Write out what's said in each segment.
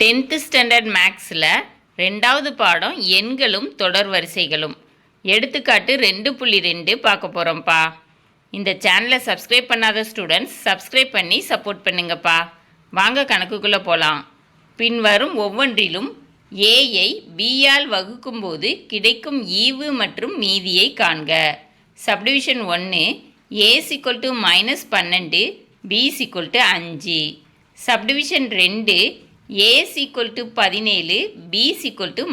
10th standard மேக்ஸில் 2வது பாடம் எண்களும் தொடர் வரிசைகளும் எடுத்துக்காட்டு 2.2 பார்க்க போகிறோம்ப்பா. இந்த சேனலை சப்ஸ்கிரைப் பண்ணாத ஸ்டூடெண்ட்ஸ் சப்ஸ்கிரைப் பண்ணி சப்போர்ட் பண்ணுங்கப்பா. வாங்க கணக்குக்குள்ளே போகலாம். பின்வரும் ஒவ்வொன்றிலும் ஏயை பியால் வகுக்கும்போது கிடைக்கும் ஈவு மற்றும் மீதியை காண்க. Subdivision 1 a -12 b 5. Subdivision 2 a = 17 b =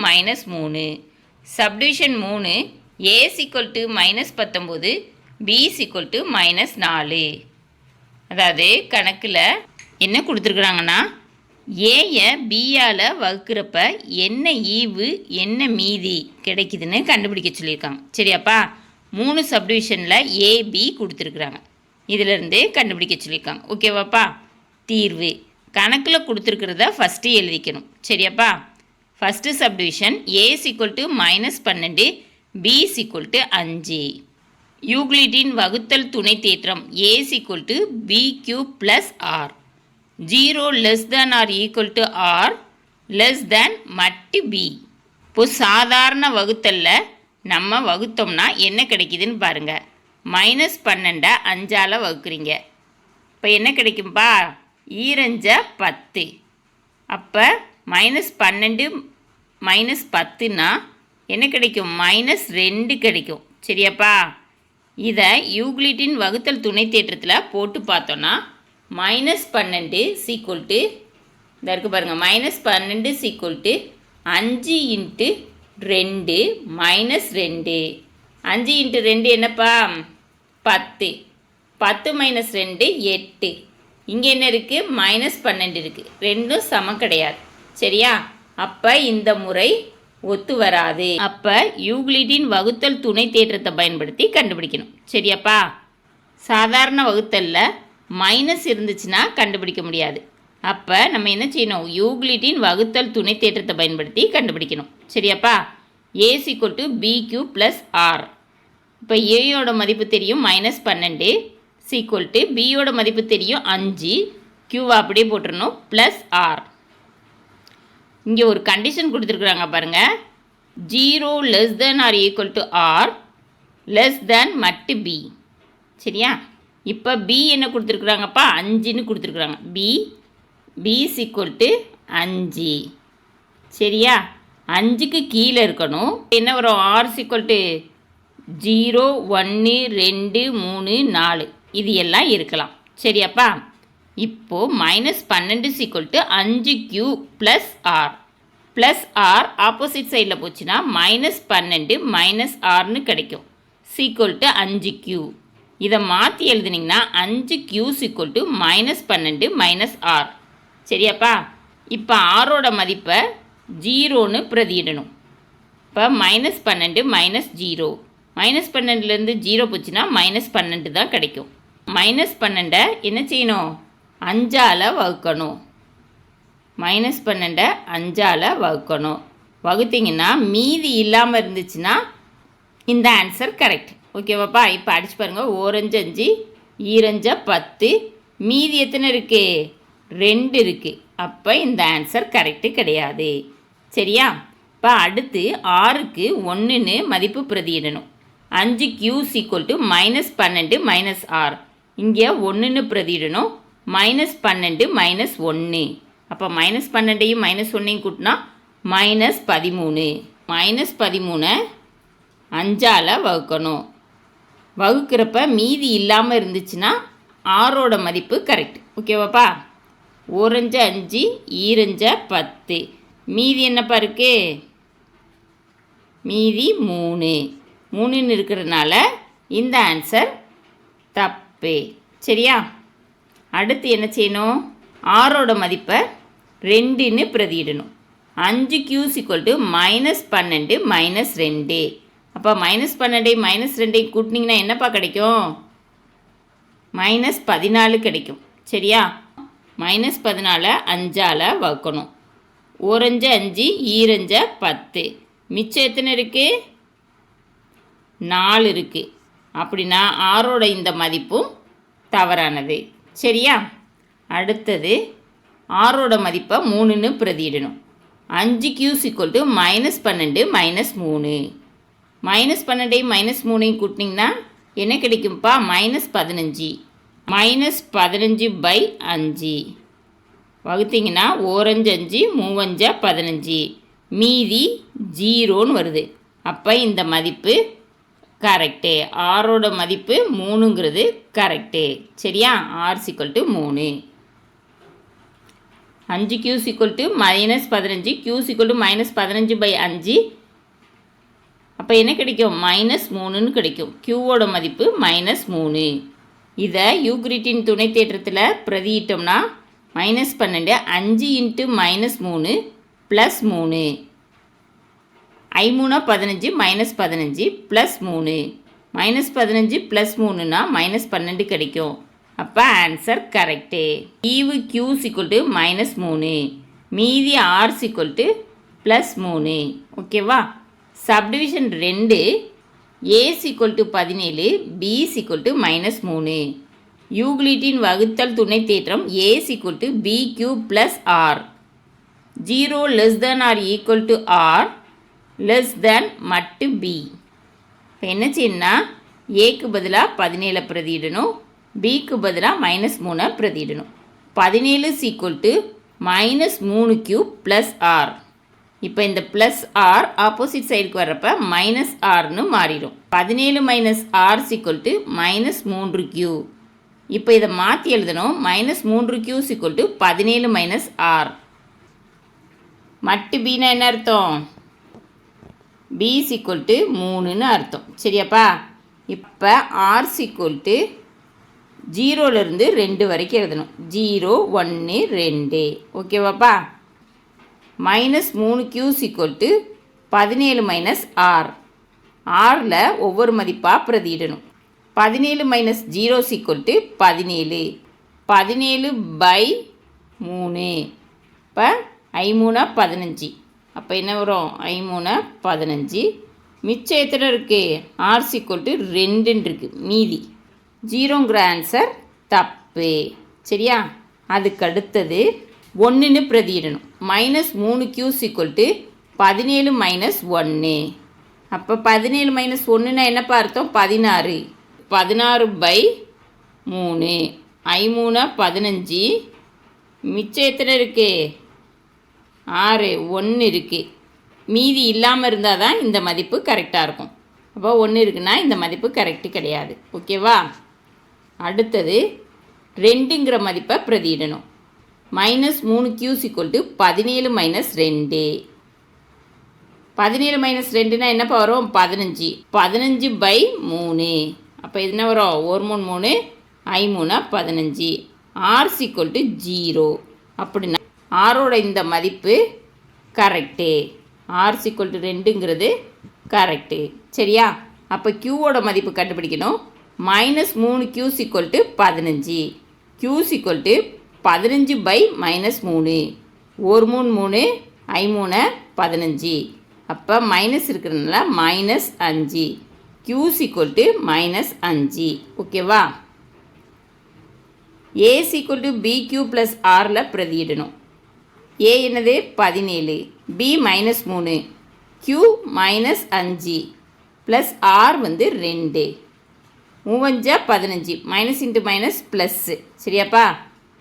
-3. Subdivision 3 a = -19 b = -4. அதாவது கணக்கில் என்ன கொடுத்துருக்குறாங்கன்னா ஏயை பியால் வகுக்கிறப்ப என்ன ஈவு என்ன மீதி கிடைக்குதுன்னு கண்டுபிடிக்க சொல்லியிருக்காங்க. சரியாப்பா? 3 சப்டிவிஷனில் ஏபி கொடுத்துருக்குறாங்க. இதிலேருந்து கண்டுபிடிக்க சொல்லியிருக்காங்க. ஓகேவாப்பா? தீர்வு கணக்கில் கொடுத்துருக்கிறத ஃபஸ்ட்டு எழுதிக்கணும். சரியாப்பா? First subdivision a = -12 b = 5. யூக்ளிடின் வகுத்தல் துணை தேற்றம் a = bq + r. 0 <= r மட்டு b. இப்போ சாதாரண வகுத்தலில் நம்ம வகுத்தோம்னா என்ன கிடைக்குதுன்னு பாருங்கள். -12 5ஆல் வகுக்கிறீங்க. இப்போ என்ன கிடைக்கும்பா? 2 10. அப்போ -12 -10னா என்ன கிடைக்கும்? -2 கிடைக்கும். சரியாப்பா? இதை யூக்ளிடின் வகுத்தல் துணை தேற்றத்தில் போட்டு பார்த்தோன்னா -12 = இந்த இருக்குது பாருங்கள். -12 = 5 × 2 -2. 5 × 2 என்னப்பா? 10. 10 - 2 8. இங்கே என்ன இருக்குது? -12 இருக்குது. ரெண்டும் சமம் கிடையாது. சரியா? அப்போ இந்த முறை ஒத்து வராது. அப்போ யூக்ளிடின் வகுத்தல் துணை தேற்றத்தை பயன்படுத்தி கண்டுபிடிக்கணும். சரியாப்பா? சாதாரண வகுத்தலில் மைனஸ் இருந்துச்சுன்னா கண்டுபிடிக்க முடியாது. அப்போ நம்ம என்ன செய்யணும்? யூக்ளிடின் வகுத்தல் துணை தேற்றத்தை பயன்படுத்தி கண்டுபிடிக்கணும். சரியாப்பா? a = bq + r. இப்போ ஏயோட மதிப்பு தெரியும் -12 = பியோட மதிப்பு தெரியும் 5. q அப்படியே போட்டுருணும் +r. இங்கே ஒரு கண்டிஷன் கொடுத்துருக்குறாங்க பாருங்கள். 0 <= r மட்டு b. சரியா? இப்போ b என்ன கொடுத்துருக்குறாங்கப்பா? 5ன்னு கொடுத்துருக்குறாங்க. b = 5. சரியா? 5க்கு கீழே இருக்கணும். என்ன வரும்? r = 0 1 2 3 4 இது எல்லாம் இருக்கலாம். சரியாப்பா? இப்போது -12 = 5q + r. +r ஆப்போசிட் சைடில் போச்சுன்னா -12 -rன்னு கிடைக்கும். = 5q. இதை மாற்றி எழுதுனீங்கன்னா 5q = -12 -r. சரியாப்பா? இப்போ ஆரோட மதிப்பை 0ன்னு பிரதியிடணும். இப்போ -12 -0. -12லேருந்து 0 போச்சுன்னா -12 தான் கிடைக்கும். -12 என்ன செய்யணும்? 5ஆல் வகுக்கணும். -12 5ஆல் வகுக்கணும். வகுத்தீங்கன்னா மீதி இல்லாமல் இருந்துச்சுன்னா இந்த ஆன்சர் கரெக்ட். ஓகேவாப்பா? இப்போ அடிச்சு பாருங்கள். 1 5 5 2 10 மீதி எத்தனை இருக்குது? 2 இருக்குது. அப்போ இந்த ஆன்சர் கரெக்டு கிடையாது. சரியா? இப்போ அடுத்து 6க்கு 1ன்னு மதிப்பு பிரதியிடணும். 5q = -12 -r. இங்கே 1ன்னு பிரதியிடணும். -12 -1. அப்போ -12ஐயும் -1ஐயும் கூட்டினா -13. -13 5ஆல் வகுக்கணும். வகுக்கிறப்ப மீதி இல்லாமல் இருந்துச்சுன்னா ஆரோட மதிப்பு கரெக்ட். ஓகேவாப்பா? 1 5 5 2 10 மீதி என்னப்பா இருக்குது? மீதி 3ன்னு இருக்கிறதுனால இந்த ஆன்சர் தப்பு. சரியா? அடுத்து என்ன செய்யணும்? ஆரோட மதிப்பை 2ன்னு பிரதியிடணும். 5q = -12 -2. அப்போ -12 -2 கூட்டினீங்கன்னா என்னப்பா கிடைக்கும்? -14 கிடைக்கும். சரியா? -14 5ஆல் வகுக்கணும். 1 5 5 2 10 மிச்சம் எத்தனை இருக்குது? 4 இருக்குது. அப்படின்னா ஆரோட இந்த மதிப்பும் தவறானது. சரியா? அடுத்தது ஆரோட மதிப்பை 3ன்னு பிரதியிடணும். 5Q = -12 -3. -12 -3 கூட்டினீங்கன்னா என்ன கிடைக்கும்ப்பா? -15. -15/5 வகுத்தீங்கன்னா 1 5 5 3 5 15, மீதி 0ன்னு வருது. அப்போ இந்த மதிப்பு கரெக்டு. ஆரோட மதிப்பு 3ங்கிறது கரெக்டு. சரியா? R = 3. 5Q = -15, Q = -15/5. அப்போ என்ன கிடைக்கும்? -3ன்னு கிடைக்கும். Qவோட மதிப்பு -3. இதை யூக்ளிட்டின் துணை தேற்றத்தில் பிரதியிட்டோம்னா -12 5 × -3 +3 I3 15 -15 +3 -15 +3னா -12 கிடைக்கும். அப்போ ஆன்சர் கரெக்டு. ஈவு Q = -3, மீதி R = +3. ஓகேவா? Subdivision 2 A = 17, B = -3. யூக்ளிட்டின் வகுத்தல் துணை தேற்றம் A = BQ + R. 0 ≤ R less than மட்டு B. இப்போ என்ன செய்யணும்னா ஏக்கு பதிலாக 17 பிரதியிடணும், பிக்கு பதிலாக -3 பிரதியிடணும். 17 = -3Q + R. இப்போ இந்த ப்ளஸ் R ஆப்போசிட் சைடுக்கு வர்றப்ப -Rன்னு மாறிடும். 17 - R = -3Q. இப்போ இதை மாற்றி எழுதணும். -3Q = 17 - R. மட்டு Bனா என்ன அர்த்தம்? B = 3ன்னு அர்த்தம். சரியாப்பா? இப்போ R = 0லேருந்து 2 வரைக்கும் எழுதணும். 0 1 2. ஓகேவாப்பா? -3Q = 17 - R. Rல ஒவ்வொரு மதிப்பாக பிரதியிடணும். 17 - 0 = 17. 17/3. இப்போ I3 15. அப்போ என்ன வரும்? I3 15. மிச்சம் எத்தனை இருக்குது? R = 2ன்னு இருக்குது. மீதி 0ங்கிற ஆன்சர் தப்பு. சரியா? அதுக்கு அடுத்தது 1ன்னு பிரதியிடணும். -3Q = 17 - 1. அப்போ 17 - 1ன்னா என்னப்பா அர்த்தம்? 16. 16/3. I3 15. மிச்சம் எத்தனை இருக்குது? 6. 1 இருக்குது. மீதி இல்லாமல் இருந்தால் தான் இந்த மதிப்பு கரெக்டாக இருக்கும். அப்போ 1 இருக்குன்னா இந்த மதிப்பு கரெக்டு கிடையாது. ஓகேவா? அடுத்தது 2ங்கிற மதிப்பை பிரதியிடணும். -3Q = 17 - 2. 17 - 2ன்னா என்னப்பா வரும்? 15. 15/3. அப்போ இது என்ன வரும்? 1 3 3, I3 15. R = 0. அப்படின்னா ஆரோட இந்த மதிப்பு கரெக்டு. R = 2ங்கிறது correct. சரியா? அப்போ Qவோட மதிப்பு கண்டுபிடிக்கணும். -3Q = 15. Q = 15/-3. 1 3 3, I3 15. அப்போ மைனஸ் இருக்கிறதுனால -5. Q = -5. ஓகேவா? A = BQ + Rல பிரதியிடணும். A என்னது? 17. B -3. Q -5 plus R 2. 3 15. -× Plus. சரியாப்பா?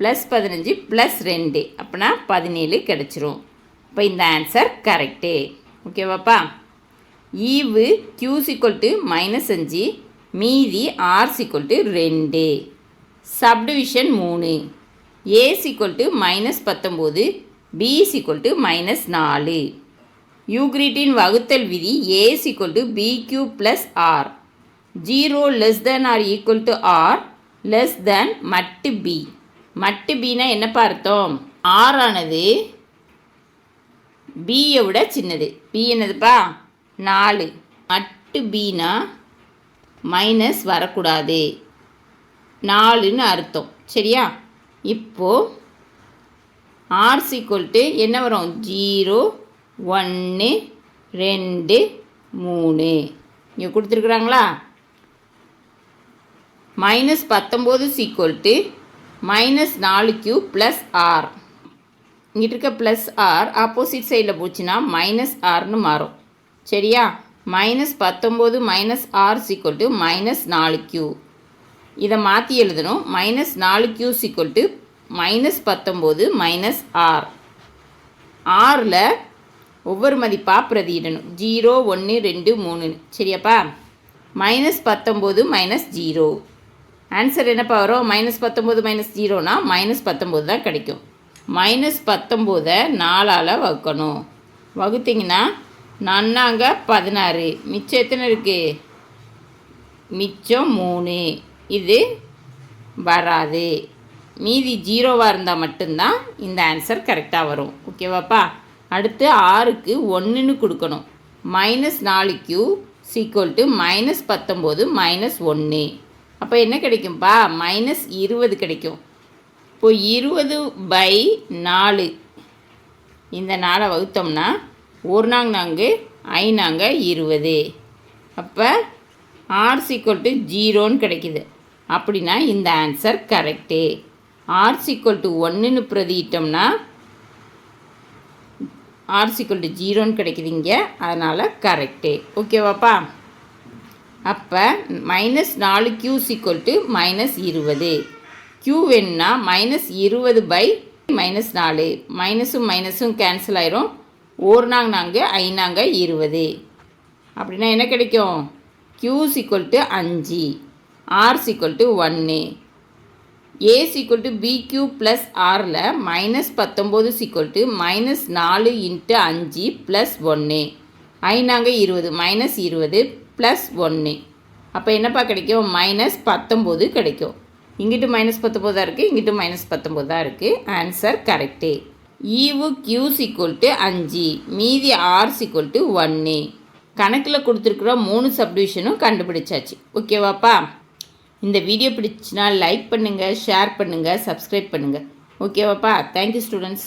+15 +2. அப்படின்னா 17 கிடச்சிரும். இப்போ இந்த ஆன்சர் கரெக்டு. ஓகேவாப்பா? ஈவு Q = -5, மீதி R = 2. Subdivision 3 A = -19, B = -4. யூக்ளிட்டின் வகுத்தல் விதி A = BQ + R. 0 ≤ R less than மட்டு B. மட்டு Bனா என்னப்பா அர்த்தம்? R ஆனது Bயை விட சின்னது. B என்னதுப்பா? 4. மட்டு Bனா மைனஸ் வரக்கூடாது. 4ன்னு அர்த்தம். சரியா? இப்போது R = என்ன வரும்? 0 1 2 3. இங்கே கொடுத்துருக்குறாங்களா? -19 = -4Q + R. இங்கிட்டு இருக்க ப்ளஸ் ஆர் ஆப்போசிட் சைடில் போச்சுன்னா மைனஸ் ஆர்னு மாறும். சரியா? -19 -r = -4q. இதை மாற்றி எழுதணும். -4q = -19 -r. ஆறில் ஒவ்வொரு மதிப்பாக பிரதியிடணும். 0 1 2 3. சரியாப்பா? -19 -0. ஆன்சர் என்னப்பா வரும்? -19 -0னா -19 தான் கிடைக்கும். -19 4ஆல் வகுக்கணும். வகுத்திங்கன்னா 4 16. மிச்சம் எத்தனை இருக்குது? மிச்சம் 3. இது வராது. மீதி 0வாக இருந்தால் மட்டும்தான் இந்த ஆன்சர் கரெக்டாக வரும். ஓகேவாப்பா? அடுத்து 6க்கு 1ன்னு கொடுக்கணும். -4q = -19 -1. அப்போ என்ன கிடைக்கும்ப்பா? -20 கிடைக்கும். இப்போ 20/4 இந்த 4 வகுத்தோம்னா 1 4 5 20. அப்போ r = 0ன்னு கிடைக்குது. அப்படின்னா இந்த ஆன்சர் கரெக்டு. r = 1ன்னு பிரதியிட்டோம்னா r = 0ன்னு கிடைக்குது இங்கே. அதனால் கரெக்டு. ஓகேவாப்பா? அப்போ -4q = -20. q வேணும்னா -20/-4. மைனஸும் மைனஸும் கேன்சல் ஆயிரும். 1 4 5 20. அப்படின்னா என்ன கிடைக்கும்? q = 5, r = 1. a = bq + rல -19 = -4 × 5 + 1. 5 20 -20 + 1. அப்போ என்னப்பா கிடைக்கும்? -19 கிடைக்கும். இங்கிட்டு -19 தான் இருக்குது, இங்கிட்டு -19 தான் இருக்குது. Answer correct. ஈவு q = 5, மீதி r = 1. கணக்கில் கொடுத்துருக்குற 3 சப்டிவிஷனும் கண்டுபிடிச்சாச்சு. ஓகேவாப்பா? இந்த வீடியோ பிடிச்சினா லைக் பண்ணுங்கள், ஷேர் பண்ணுங்கள், சப்ஸ்கிரைப் பண்ணுங்கள். ஓகேவாப்பா? Thank you students.